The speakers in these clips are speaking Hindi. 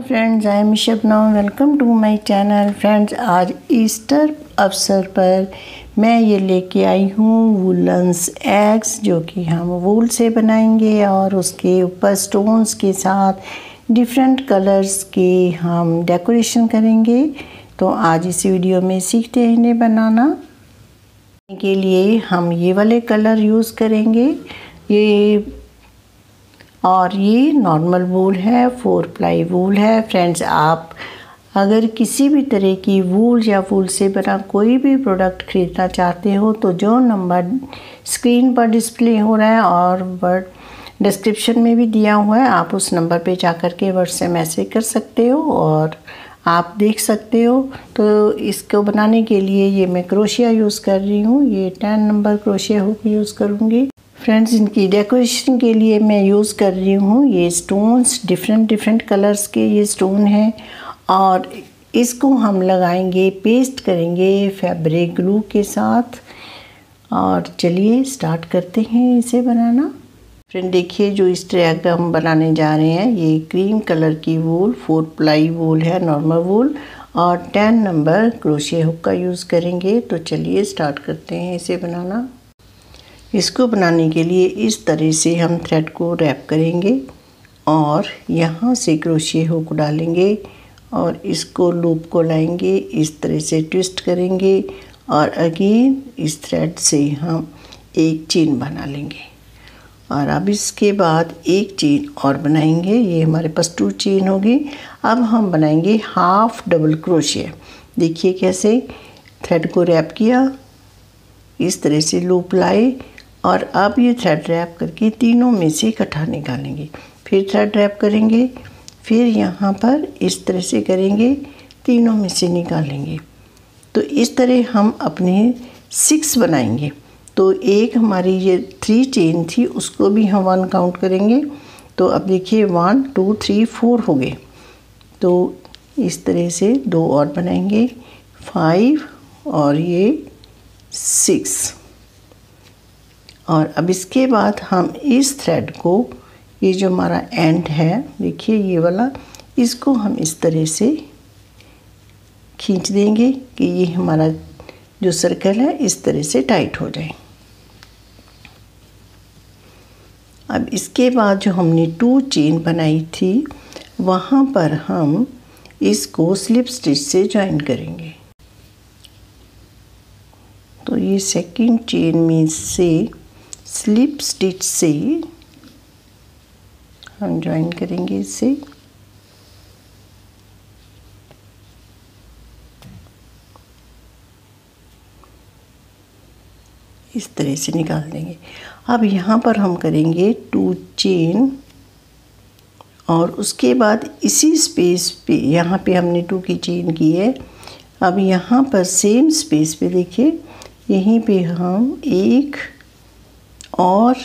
Friends, I am Shabnam. Welcome to my channel. Friends, आज ईस्टर अवसर पर मैं ये लेके आई हूँ वुलन्स एग्स, जो कि हम वूल से बनाएंगे और उसके ऊपर स्टोन्स के साथ डिफरेंट कलर्स के हम डेकोरेशन करेंगे। तो आज इस वीडियो में सीखते हैं इन्हें बनाना। के लिए हम ये वाले कलर यूज़ करेंगे, और ये नॉर्मल वूल है, 4 प्लाई वूल है। फ्रेंड्स, आप अगर किसी भी तरह की वूल या वूल से बना कोई भी प्रोडक्ट ख़रीदना चाहते हो तो जो नंबर स्क्रीन पर डिस्प्ले हो रहा है और वर्ड डिस्क्रिप्शन में भी दिया हुआ है, आप उस नंबर पे जाकर के वर्ड से मैसेज कर सकते हो और आप देख सकते हो। तो इसको बनाने के लिए ये मैं क्रोशिया यूज़ कर रही हूँ। ये 10 नंबर क्रोशिया हुक यूज़ करूँगी। फ्रेंड्स, इनकी डेकोरेशन के लिए मैं यूज़ कर रही हूँ ये स्टोन्स, डिफरेंट कलर्स के ये स्टोन हैं, और इसको हम लगाएंगे, पेस्ट करेंगे फैब्रिक ग्लू के साथ। और चलिए स्टार्ट करते हैं इसे बनाना। फ्रेंड, देखिए जो इस ट्रैक हम बनाने जा रहे हैं, ये क्रीम कलर की वूल 4 प्लाई वूल है, नॉर्मल वूल, और 10 नंबर क्रोशिया हुक का यूज़ करेंगे। तो चलिए स्टार्ट करते हैं इसे बनाना। इसको बनाने के लिए इस तरह से हम थ्रेड को रैप करेंगे और यहाँ से क्रोशिया हुक डालेंगे और इसको लूप को लाएंगे, इस तरह से ट्विस्ट करेंगे और अगेन इस थ्रेड से हम एक चेन बना लेंगे। और अब इसके बाद एक चेन और बनाएंगे, ये हमारे पास 2 चेन होगी। अब हम बनाएंगे हाफ डबल क्रोशिया। देखिए कैसे थ्रेड को रैप किया, इस तरह से लूप लाए और अब ये थ्रेड रैप करके तीनों में से इकट्ठा निकालेंगे। फिर थ्रेड रैप करेंगे, फिर यहाँ पर इस तरह से करेंगे, तीनों में से निकालेंगे। तो इस तरह हम अपने 6 बनाएंगे। तो एक हमारी ये 3 चेन थी, उसको भी हम 1 काउंट करेंगे। तो अब देखिए 1 2 3 4 हो गए। तो इस तरह से 2 और बनाएंगे, 5 और ये 6। और अब इसके बाद हम इस थ्रेड को, ये जो हमारा एंड है, देखिए ये वाला, इसको हम इस तरह से खींच देंगे कि ये हमारा जो सर्कल है इस तरह से टाइट हो जाए। अब इसके बाद जो हमने 2 चेन बनाई थी, वहाँ पर हम इसको स्लिप स्टिच से जॉइन करेंगे। तो ये सेकंड चेन में से स्लिप स्टिच से हम ज्वाइन करेंगे इसे। इस तरह से निकाल देंगे। अब यहाँ पर हम करेंगे 2 चेन और उसके बाद इसी स्पेस पे, यहाँ पे हमने 2 की चेन की है। अब यहाँ पर सेम स्पेस पे देखिए, यहीं पे हम एक और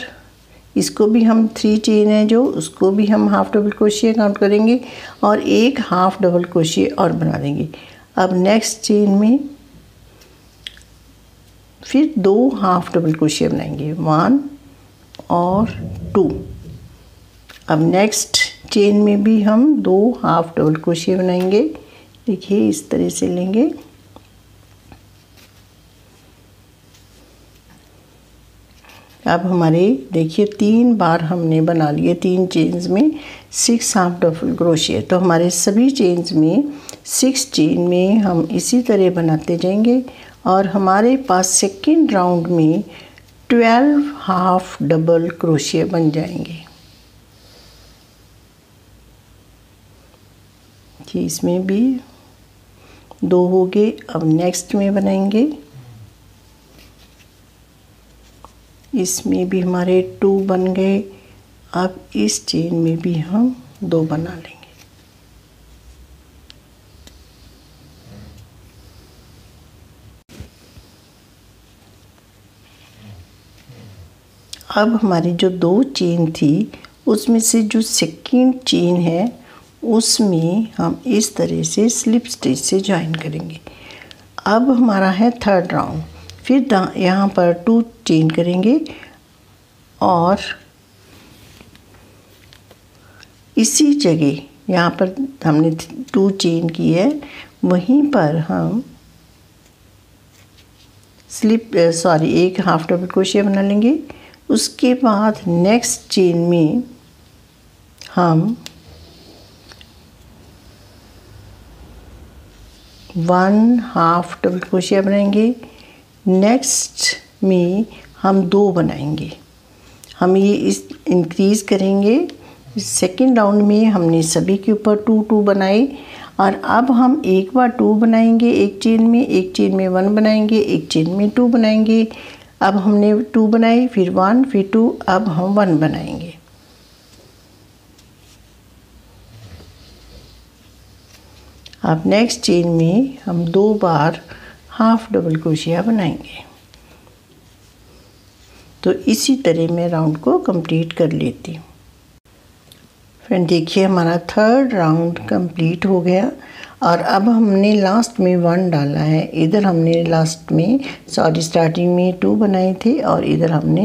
इसको भी हम 3 चेन है जो, उसको भी हम हाफ डबल क्रोशिया काउंट करेंगे और एक हाफ डबल क्रोशिया और बना देंगे। अब नेक्स्ट चेन में फिर 2 हाफ डबल क्रोशिया बनाएंगे, 1 और 2। अब नेक्स्ट चेन में भी हम 2 हाफ डबल क्रोशिया बनाएंगे। देखिए इस तरह से लेंगे। अब हमारे देखिए 3 बार हमने बना लिए, 3 चेन्स में 6 हाफ डबल क्रोशिया। तो हमारे सभी चेन्स में 6 चेन में हम इसी तरह बनाते जाएंगे और हमारे पास सेकंड राउंड में 12 हाफ डबल क्रोशिया बन जाएंगे। कि इसमें भी 2 हो गए। अब नेक्स्ट में बनाएंगे, इसमें भी हमारे 2 बन गए। अब इस चेन में भी हम 2 बना लेंगे। अब हमारी जो 2 चेन थी, उसमें से जो सेकंड चेन है उसमें हम इस तरह से स्लिप स्टिच से ज्वाइन करेंगे। अब हमारा है 3rd राउंड। फिर यहाँ पर 2 चेन करेंगे और इसी जगह यहाँ पर हमने 2 चेन की है, वहीं पर हम एक हाफ डबल क्रोशिया बना लेंगे। उसके बाद नेक्स्ट चेन में हम 1 हाफ डबल क्रोशिया बनाएंगे। नेक्स्ट में हम 2 बनाएंगे। हम ये इस इंक्रीज़ करेंगे। सेकेंड राउंड में हमने सभी के ऊपर 2 बनाए और अब हम एक बार 2 बनाएंगे एक चेन में 1 बनाएंगे, एक चेन में 2 बनाएंगे। अब हमने 2 बनाए, फिर 1, फिर 2, अब हम 1 बनाएंगे। अब नेक्स्ट चेन में हम 2 बार हाफ डबल क्रोशिया बनाएंगे। तो इसी तरह मैं राउंड को कंप्लीट कर लेती हूँ। फ्रेंड देखिए हमारा 3rd राउंड कंप्लीट हो गया और अब हमने लास्ट में 1 डाला है। इधर हमने स्टार्टिंग में 2 बनाए थे और इधर हमने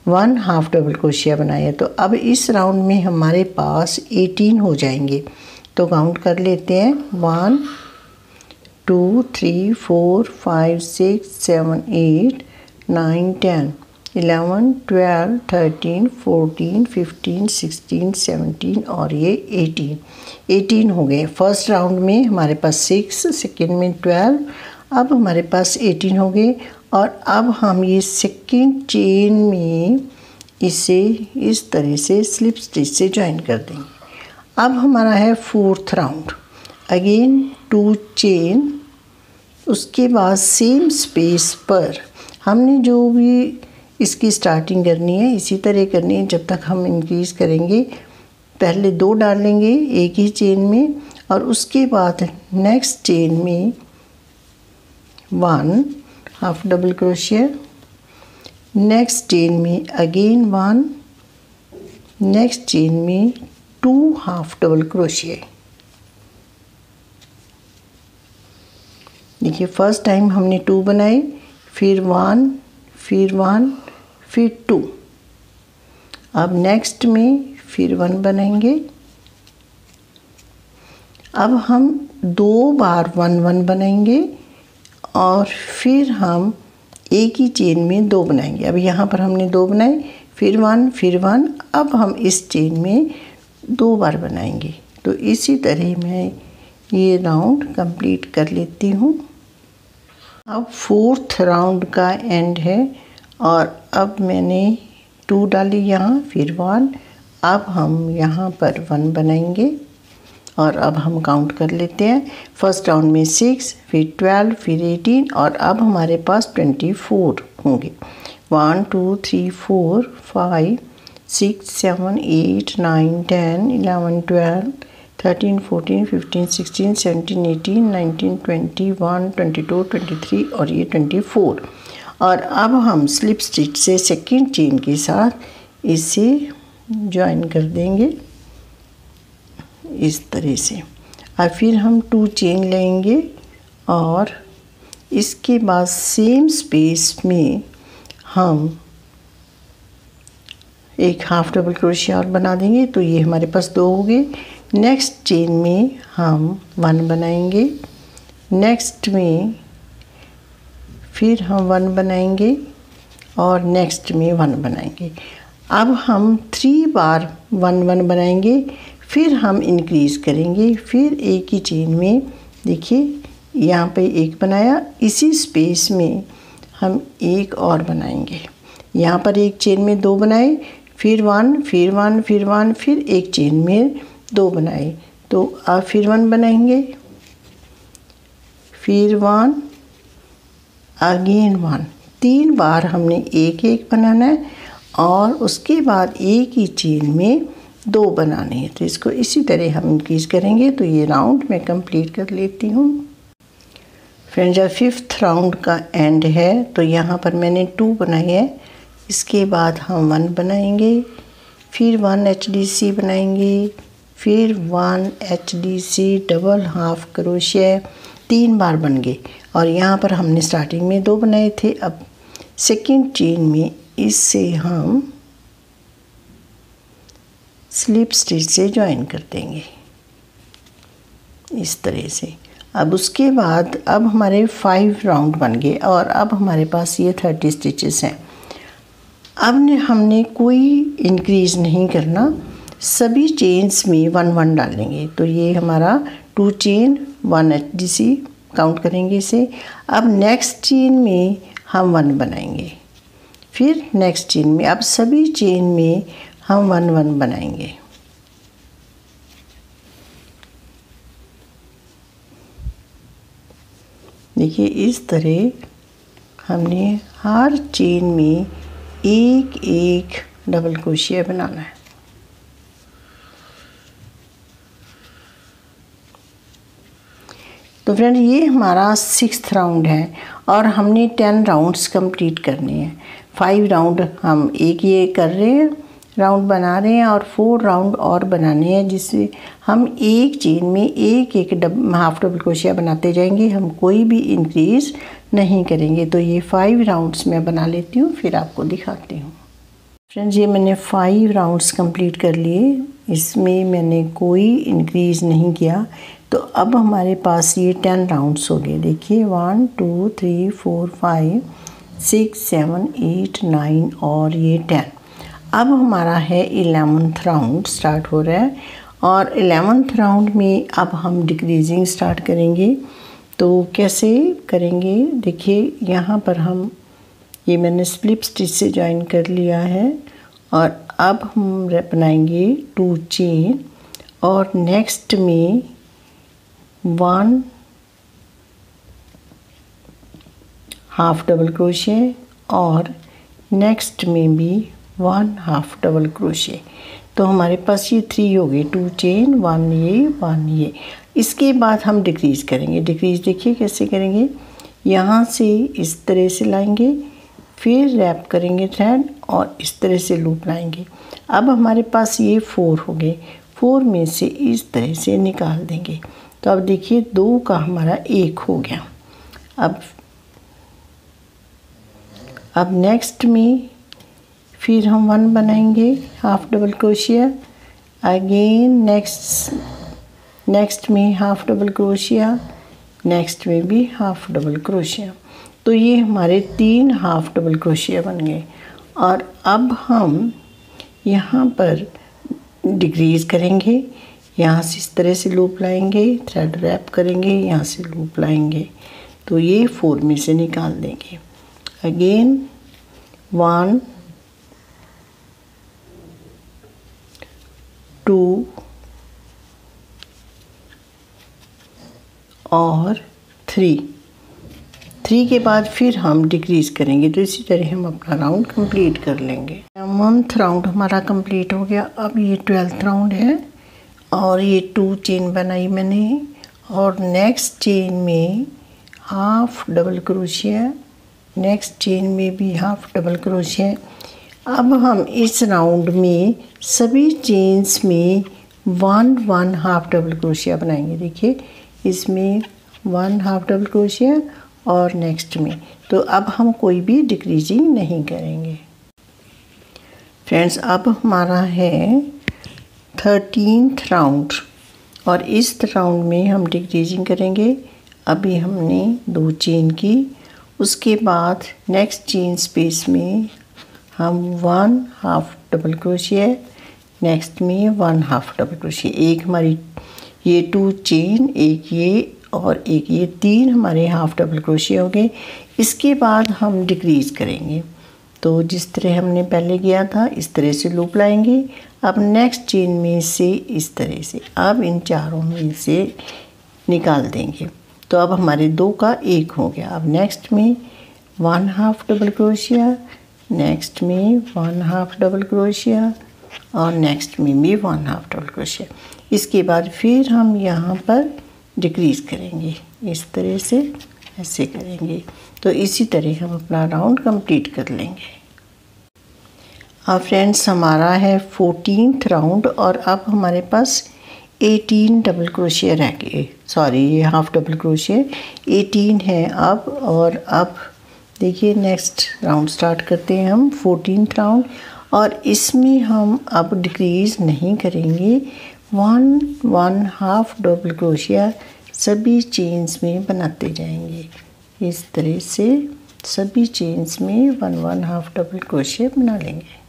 1 हाफ डबल क्रोशिया बनाया। तो अब इस राउंड में हमारे पास 18 हो जाएंगे। तो काउंट कर लेते हैं 1 2 3 4 5 6 7 8 9 10 11 12 13 14 15 16 17 और ये 18 हो गए। फर्स्ट राउंड में हमारे पास 6, सेकेंड में 12, अब हमारे पास 18 हो गए। और अब हम ये सेकेंड चेन में इसे इस तरह से स्लिप स्टिच से ज्वाइन कर देंगे। अब हमारा है 4th राउंड। अगेन 2 चेन, उसके बाद सेम स्पेस पर हमने जो भी इसकी स्टार्टिंग करनी है इसी तरह करनी है जब तक हम इंक्रीज़ करेंगे। पहले 2 डालेंगे एक ही चेन में और उसके बाद नेक्स्ट चेन में 1 half double crochet, next chain में अगेन 1, नेक्स्ट चेन में 2 हाफ डबल क्रोशिया। देखिए फर्स्ट टाइम हमने 2 बनाए, फिर 1, फिर 1, फिर 2। अब नेक्स्ट में फिर 1 बनाएंगे। अब हम 2 बार 1 1 बनाएंगे और फिर हम एक ही चेन में 2 बनाएंगे। अब यहाँ पर हमने 2 बनाए, फिर 1, फिर 1, अब हम इस चेन में 2 बार बनाएंगे। तो इसी तरह मैं ये राउंड कंप्लीट कर लेती हूँ। अब 4th राउंड का एंड है और अब मैंने 2 डाली यहाँ, फिर 1, अब हम यहाँ पर 1 बनाएंगे और अब हम काउंट कर लेते हैं। फर्स्ट राउंड में 6, फिर 12, फिर 18 और अब हमारे पास 24 होंगे। 1 2 3 4 5 6 7 8 9 10 11 12 13 14 15 16 17 18 19 20 21 22 23 और ये 24। और अब हम स्लिप स्टिच से सेकेंड चेन के साथ इसे ज्वाइन कर देंगे इस तरह से। और फिर हम 2 चेन लेंगे और इसके बाद सेम स्पेस में हम एक हाफ डबल क्रोशिया और बना देंगे। तो ये हमारे पास 2 हो गए। नेक्स्ट चेन में हम 1 बनाएंगे, नेक्स्ट में फिर हम 1 बनाएंगे और नेक्स्ट में 1 बनाएंगे। अब हम 3 बार 1 1 बनाएंगे, फिर हम इंक्रीज़ करेंगे, फिर एक ही चेन में देखिए यहाँ पे 1 बनाया, इसी स्पेस में हम एक और बनाएंगे। यहाँ पर एक चेन में 2 बनाए, फिर 1, फिर 1, फिर 1, फिर एक चेन में 2 बनाए। तो अब फिर 1 बनाएंगे, फिर 1, अगेन 1। 3 बार हमने एक एक बनाना है और उसके बाद एक ही चेन में 2 बनाने हैं। तो इसको इसी तरह हम इंक्रीज़ करेंगे। तो ये राउंड मैं कंप्लीट कर लेती हूँ। फ्रेंड्स जब 5th राउंड का एंड है तो यहाँ पर मैंने 2 बनाए हैं। इसके बाद हम 1 बनाएंगे, फिर 1 HDC बनाएंगे, फिर 1 HDC डबल हाफ क्रोशिया, 3 बार बन गए। और यहाँ पर हमने स्टार्टिंग में 2 बनाए थे। अब सेकेंड चेन में इससे हम स्लिप स्टिच से ज्वाइन कर देंगे इस तरह से। अब उसके बाद अब हमारे 5 राउंड बन गए और अब हमारे पास ये 30 स्टिचेस हैं। अब हमने कोई इंक्रीज़ नहीं करना, सभी चेन्स में 1 1 डालेंगे। तो ये हमारा 2 चेन 1 HDC काउंट करेंगे इसे। अब नेक्स्ट चेन में हम 1 बनाएंगे, फिर नेक्स्ट चेन में, अब सभी चेन में हम 1 1 बनाएंगे। देखिए इस तरह हमने हर चेन में एक एक डबल क्रोशिया बनाना है। तो फ्रेंड ये हमारा 6th राउंड है और हमने 10 राउंड्स कंप्लीट करने हैं। 5 राउंड हम एक ये कर रहे हैं, राउंड बना रहे हैं और 4 राउंड और बनाने हैं, जिससे हम एक चेन में एक एक हाफ डबल क्रोशिया बनाते जाएंगे, हम कोई भी इंक्रीज़ नहीं करेंगे। तो ये 5 राउंड्स मैं बना लेती हूँ, फिर आपको दिखाती हूँ। फ्रेंड्स ये मैंने 5 राउंड्स कंप्लीट कर लिए, इसमें मैंने कोई इंक्रीज़ नहीं किया। तो अब हमारे पास ये 10 राउंड्स हो गए। देखिए 1 2 3 4 5 6 7 8 9 और ये 10। अब हमारा है 11th राउंड स्टार्ट हो रहा है और 11th राउंड में अब हम डिक्रीजिंग स्टार्ट करेंगे। तो कैसे करेंगे, देखिए यहाँ पर हम ये मैंने स्लिप स्टिच से ज्वाइन कर लिया है और अब हम बनाएंगे 2 चेन और नेक्स्ट में 1 हाफ डबल क्रोशिया और नेक्स्ट में भी 1 हाफ डबल क्रोशिया। तो हमारे पास ये 3 हो गए, 2 चेन 1 ये 1 ये। इसके बाद हम डिक्रीज़ करेंगे। डिक्रीज़ देखिए कैसे करेंगे, यहाँ से इस तरह से लाएंगे, फिर रैप करेंगे थ्रेड और इस तरह से लूप लाएंगे। अब हमारे पास ये 4 हो गए, 4 में से इस तरह से निकाल देंगे। तो अब देखिए 2 का हमारा 1 हो गया। अब नेक्स्ट में फिर हम 1 बनाएंगे half double crochet, again next में हाफ डबल क्रोशिया, नेक्स्ट में भी हाफ डबल क्रोशिया। तो ये हमारे 3 हाफ डबल क्रोशिया बन गए। और अब हम यहाँ पर डिक्रीज़ करेंगे, यहाँ से इस तरह से लूप लाएंगे, थ्रेड रैप करेंगे, यहाँ से लूप लाएंगे। तो ये 4 में से निकाल देंगे। अगेन 1 2 और 3 के बाद फिर हम डिक्रीज़ करेंगे। तो इसी तरह हम अपना राउंड कंप्लीट कर लेंगे। 1th राउंड हमारा कंप्लीट हो गया। अब ये 12th राउंड है और ये 2 चेन बनाई मैंने और नेक्स्ट चेन में half double crochet, next chain में भी हाफ डबल क्रोशिया। अब हम इस राउंड में सभी चेन्स में 1 1 हाफ डबल क्रोशिया बनाएंगे। देखिए इसमें 1 हाफ डबल क्रोशिया और नेक्स्ट में। तो अब हम कोई भी डिक्रीजिंग नहीं करेंगे। फ्रेंड्स अब हमारा है 13th राउंड और इस राउंड में हम डिक्रीजिंग करेंगे। अभी हमने 2 चेन की, उसके बाद नेक्स्ट चेन स्पेस में हम 1 हाफ डबल क्रोशिया, नेक्स्ट में 1 हाफ डबल क्रोशिया। एक हमारी ये 2 चेन, एक ये और एक ये, 3 हमारे हाफ डबल क्रोशिया हो गए। इसके बाद हम डिक्रीज़ करेंगे। तो जिस तरह हमने पहले किया था इस तरह से लूप लाएंगे। अब नेक्स्ट चेन में से इस तरह से अब इन चारों में से निकाल देंगे। तो अब हमारे 2 का 1 हो गया। अब नेक्स्ट में 1 हाफ डबल क्रोशिया, नेक्स्ट में 1 हाफ डबल क्रोशिया और नेक्स्ट में भी 1 हाफ डबल क्रोशिया। इसके बाद फिर हम यहाँ पर डिक्रीज़ करेंगे, इस तरह से ऐसे करेंगे। तो इसी तरह हम अपना राउंड कंप्लीट कर लेंगे। अब फ्रेंड्स हमारा है 14th राउंड और अब हमारे पास 18 डबल क्रोशिया रह गए, सॉरी ये हाफ डबल क्रोशिया 18 है अब। और अब देखिए नेक्स्ट राउंड स्टार्ट करते हैं हम 14th राउंड और इसमें हम अब डिक्रीज़ नहीं करेंगे, 1/2 डबल क्रोशिया सभी चेन्स में बनाते जाएंगे। इस तरह से सभी चेन्स में 1/2 डबल क्रोशिया बना लेंगे।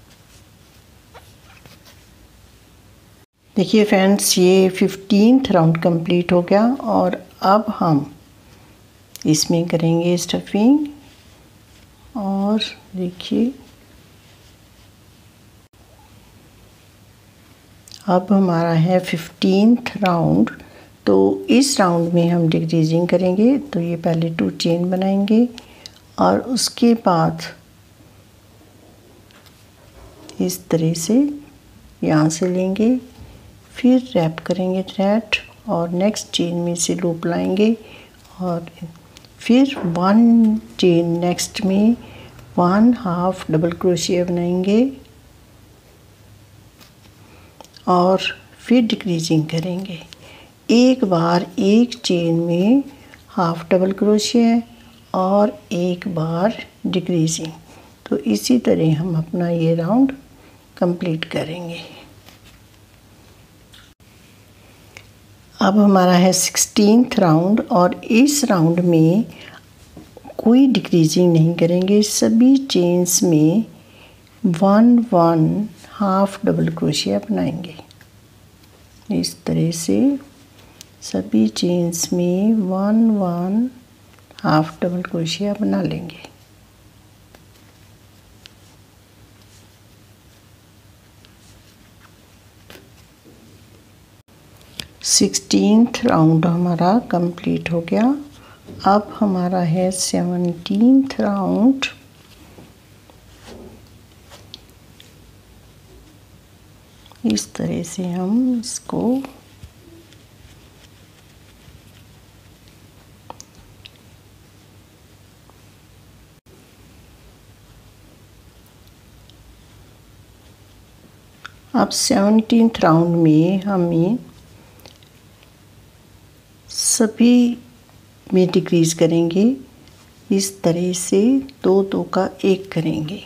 देखिए फ्रेंड्स, ये 15th राउंड कंप्लीट हो गया और अब हम इसमें करेंगे स्टफिंग। और देखिए अब हमारा है 15th राउंड। तो इस राउंड में हम डिक्रीजिंग करेंगे। तो ये पहले 2 चेन बनाएंगे और उसके बाद इस तरह से यहाँ से लेंगे, फिर रैप करेंगे थ्रेड और नेक्स्ट चेन में से लूप लाएंगे और फिर 1 चेन नेक्स्ट में 1/2 डबल क्रोशिया बनाएंगे और फिर डिक्रीजिंग करेंगे। एक बार एक चेन में हाफ डबल क्रोशिया और एक बार डिक्रीजिंग। तो इसी तरह हम अपना ये राउंड कंप्लीट करेंगे। अब हमारा है 16th राउंड और इस राउंड में कोई डिक्रीजिंग नहीं करेंगे। सभी चेन्स में 1/2 डबल क्रोशिया बनाएंगे। इस तरह से सभी चेन्स में 1/2 डबल क्रोशिया बना लेंगे। सिक्सटीन्थ राउंड हमारा कंप्लीट हो गया। अब हमारा है 17th राउंड। इस तरह से हम इसको अब 17th राउंड में हमें सभी में डिक्रीज करेंगे। इस तरह से 2-2 का 1 करेंगे।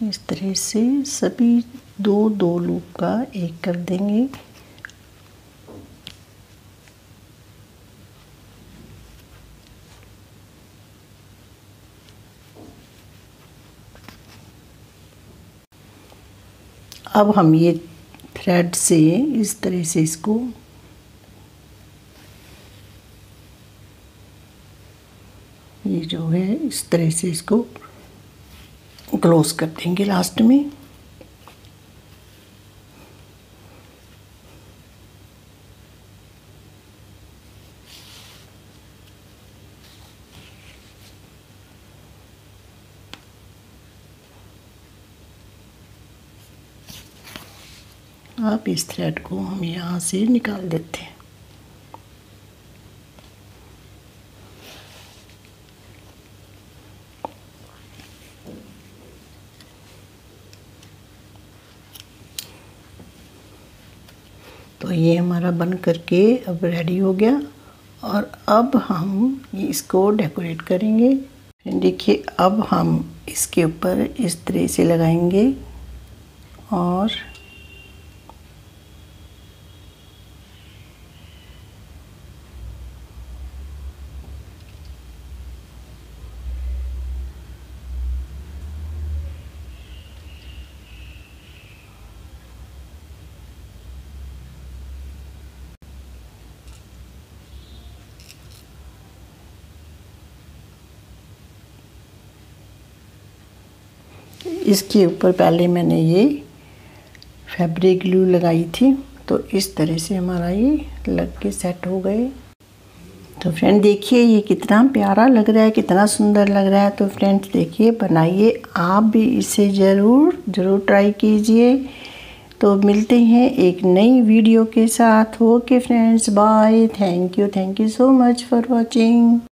इस तरह से सभी 2-2 लूप का 1 कर देंगे। अब हम ये थ्रेड से इस तरह से इसको ये जो है इस तरह से इसको क्लोज कर देंगे लास्ट में। अब इस थ्रेड को हम यहाँ से निकाल देते हैं। तो ये हमारा बन करके अब रेडी हो गया और अब हम इसको डेकोरेट करेंगे। देखिए अब हम इसके ऊपर इस तरह से लगाएंगे और इसके ऊपर पहले मैंने ये फैब्रिक ग्लू लगाई थी। तो इस तरह से हमारा ये लग के सेट हो गए। तो फ्रेंड देखिए ये कितना प्यारा लग रहा है, कितना सुंदर लग रहा है। तो फ्रेंड्स देखिए बनाइए, आप भी इसे ज़रूर ट्राई कीजिए। तो मिलते हैं एक नई वीडियो के साथ। Okay friends, bye. Thank you so much for watching.